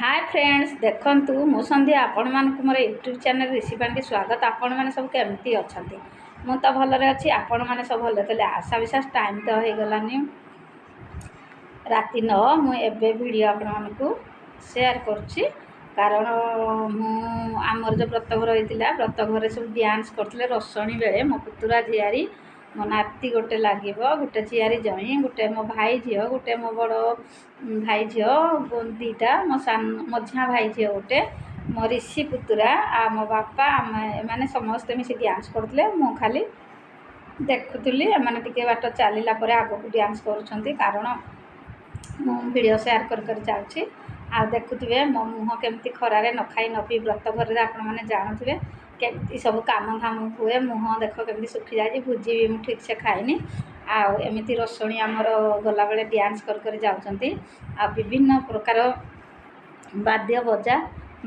Hi friends देखंतु मो संध्या आपण मानक मोर यूट्यूब चैनल ऋषिपांडी स्वागत। आपण माने सब केमती अछंती? मु तो भलरे अछि। आपण माने सब भले तले आशा विश्वास टाइम तो हे गलानी राति 9 मु एबे वीडियो आपण मानकू शेयर करछि कारण मु आमर जो व्रत घर होइतिला व्रत घरे सब डांस करथिले रसणी बेले मो पुतुरा झियारी मो नाती गोटे लागिबो गोटे झियारी जई गोटे मो भाई झियो गोटे मो बड़ भाई झियो दीटा मो सान मझिया भाई झियो गोटे मो ऋषि पुतुरा आ मो बापा माने समस्त मिसी डांस करथिले मु खाली देखुतली माने टिके बाट चलीला परे आगो डांस करूछंती कारण मु वीडियो शेयर कर जाउछि आ देखुथिबे मो मुह केमती खरारे न खाई न पी व्रत घर आपण माने जानथिबे केमती सब काम धाम हुए मुह देख केमती सुखी जाय भुजी भी मु ठीक से खाइनी आ एमिति रसणी आमर गला बेले डांस कर जाउछंती आ विभिन्न प्रकार वाद्य बजा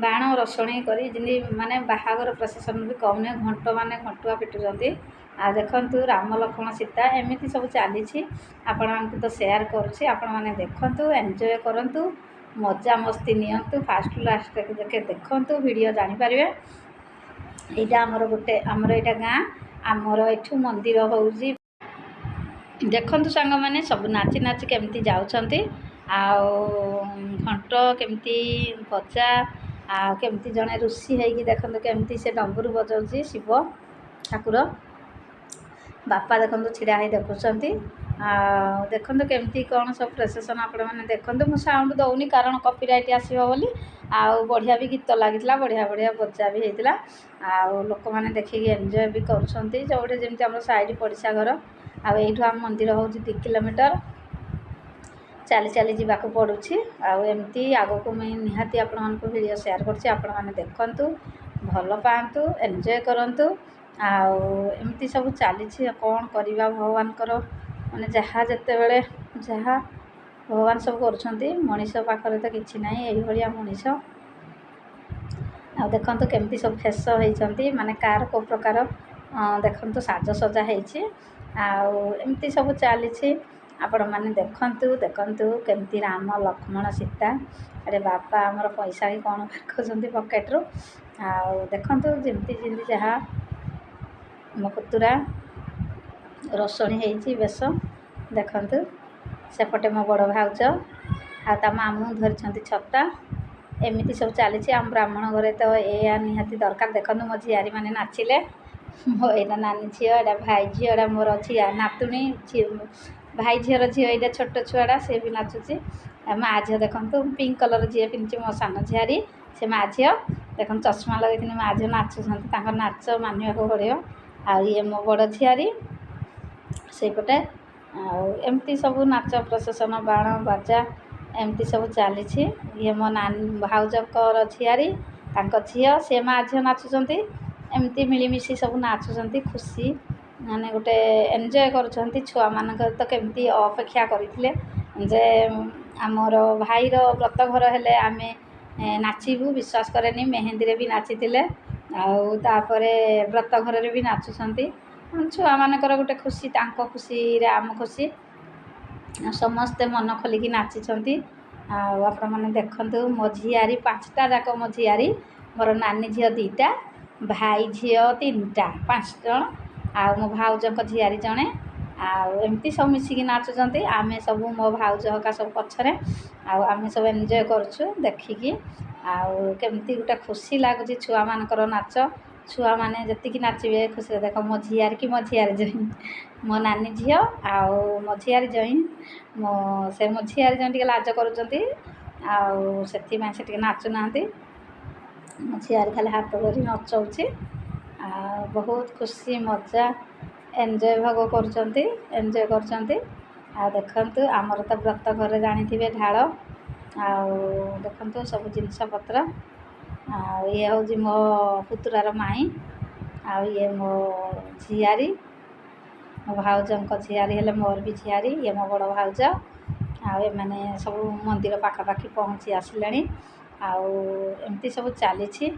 बाण रसणी करी जिनी माने बाहागर प्रशासन भी कमने घंट माने घंटुआ पिटुचंती आ देखंतु राम लक्ष्मण सीता एमिति सब चली आपण मानकु तो शेयर करूछि आपण माने देखंतु एन्जॉय करंतु मजा मस्ती नियंतु फास्ट लास्ट तक देखे देखंतु वीडियो जानि परिबे। एटा हमर गोटे हमर एटा गां हमर एठु मंदिर होउजी देखंतु सांग माने सब नाची नाची केमती जाउछंती आ घंट केमती बजा आ केमती जने ऋषि हेकी देखंतु केमती से डंबुरू बजाउची शिव ठाकुर बापा देखंतु छिड़ा हे देखुछंती आ देखंतु केमती कोन सब प्रसेशन आपण माने देखंतु मु साउंड दउनी कारण कॉपीराइट आसीबो बोली आ बढ़िया भी गीत लागितला बढ़िया बढ़िया बच्चा भी हेतिला आ लोक माने देखि एन्जॉय भी करछंती जोडे जेमती हमर साइड पड़िसा घर आ एठु हम मंदिर होउची 2 किलोमीटर चली चली जीवाक पड़ुछि आ एमती आगो को मैं निहाती आपण मानको वीडियो शेयर करछि आपण माने देखंतु भल पांतु एन्जॉय करंतु आ एमती सब चली कौन करवा भगवान माने जहाँ जिते बेले जहाँ भगवान सब करुछंती मनीष पाखरे तो किछि नाही एही भलिया मनीष आ देखंतु केमती सब फेस होइछंती माने कार को प्रकार देखंतु साज सजा हेछि आ एमती सब चली आपण माने देखंतु देखंतु केमती राम लक्ष्मण सीता अरे बापा हमर पैसा ही कोन रखछंती पॉकेट रो आ देखंतु जेमती जेमती जहाँ मो पुतुरा रसणी हेछि बेस देखंतु सेपटे मो बड़ भाउज आ ता मामू धरिछंती छत्ता एमिति सब चली आम ब्राह्मण घरे तो ए निहाती दरकार देखंतु मो झियारी माने नाचिले मो एना नानी झियो एडा भाई झियो एडा मोर अछि नातुनी भाई झियर झियो एडा छोट छुआडा से भी नाचुची माँ झियो देखंतु पिंक कलर झियो पिंची मो सान झियारी से माँ झियो देखन चश्मा लगैथिनी माँ झियो नाचुछंती तांकर नाच मानिବାକୁ पड़ियो आ ये मो बड़ झियारी सेपटे एमती सब नाच प्रशासन बाण बाजा एमती सब चली ये मो नानी भाउजकर झियारी तांको झियो से माँ झियो नाचुछंती एमती मिलीमिशी सब नाचुछंती खुशी माने गोटे एन्जॉय करुछंती छुआ मानक तो केमती अपेक्षा करथिले जे आमर भाईर व्रत घर हेले आमे नाचिबू विश्वास करेनी मेहंदी रे भी नाचितिले आउ तापरे व्रत घर रे भी नाचुछंती छुआ मानकर गोटे खुशी तांको खुशी रे आम खुशी समस्त मन खोलिकी नाचिछंती आपण माने देखंतु मो झियारी 5टा जाक मो झियारी मोर नानी झियो 2टा भाई झियो 3टा 5 जण आ मो भाउजक झियारी जणे आ एमती सब मिसिकी नाचुछंती आमे सब मो भाउज हका सब पछरे आ आमे सब एन्जॉय करछु देखिकी आ केमती गोटे खुशी लागुची छुआ मानकर नाच छुआ माने जतिकी नाचिबे खुशी देख मो झियारी की मो झियारी जई मो नानी झियो आ मो झियारी जई मो झियारी जई टिके लाज करूचंती आ सेति मा से टिके नाचु नांती मो झियारी खाली हाथ धरि नचौची आ बहुत खुशी मजा एन्जॉय भागो करूचंती एन्जॉय करचंती आ देखंतु हमर त व्रत घर जानिथिबे ढाळ आ देखंतु सब जिंस पत्र आ ये होजी मो पुतुरार माई आ ये मो झियारी मो भाउजंक झियारी हेले मोर भी झियारी ये मो बड़ भाउज आ माने सब मंदिर पाखा पाखी पहुँची आसिलानी आ एमती सब चली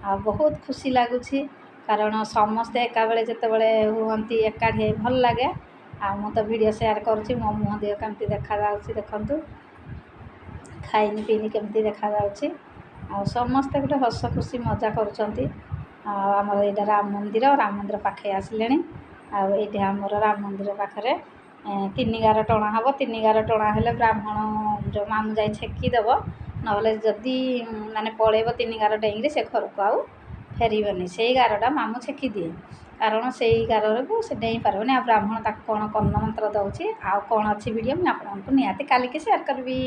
आ बहुत खुशी लगुची कारण समस्ते एका बेले जते बेले हुंती एकाठे भल लागे आ मु तो वीडियो शेयर करूची मो मुह देह केमती देखा जाउची देखंतु खाइनी पीनी केमती देखा जाउची ଆଉ ସମସ୍ତେ ଗୋଟେ ହସ ଖୁସି ମଜା କରୁଛନ୍ତି। ଆଉ ଆମର ଏଇଟା ରାମ ମନ୍ଦିର ପାଖେଇ ଆସିଲେଣି। ଆଉ ଏଇଠି ଆମର ରାମ ମନ୍ଦିର ପାଖରେ 3 ଗାର ଟଣା ହେବ। 3 ଗାର ଟଣା ହେଲେ ବ୍ରାହ୍ମଣ ଯେଉଁ ମାମୁଁ ଯାଇ ଛେକିଦେବ। ନହେଲେ ଯଦି ମାନେ ପଳେଇବ 3 ଗାର ଡେଇଁକିରି ସେ ଘରକୁ ଆଉ ଫେରିବନି। ସେଇ ଗାରଟା ମାମୁଁ ଛେକିଦିଏ, କାରଣ ସେଇ ଗାରକୁ ସେ ଡେଇଁ ପାରିବନି। ଆଉ ବ୍ରାହ୍ମଣ ତାକୁ କ'ଣ କର୍ଣ୍ଣ ମନ୍ତ୍ର ଦେଉଛି। ଆଉ କ'ଣ ଅଛି ଭିଡ଼ିଓ ମୁଁ ଆପଣଙ୍କୁ ନିହାତି କାଲିକି ସେୟାର କରିବି।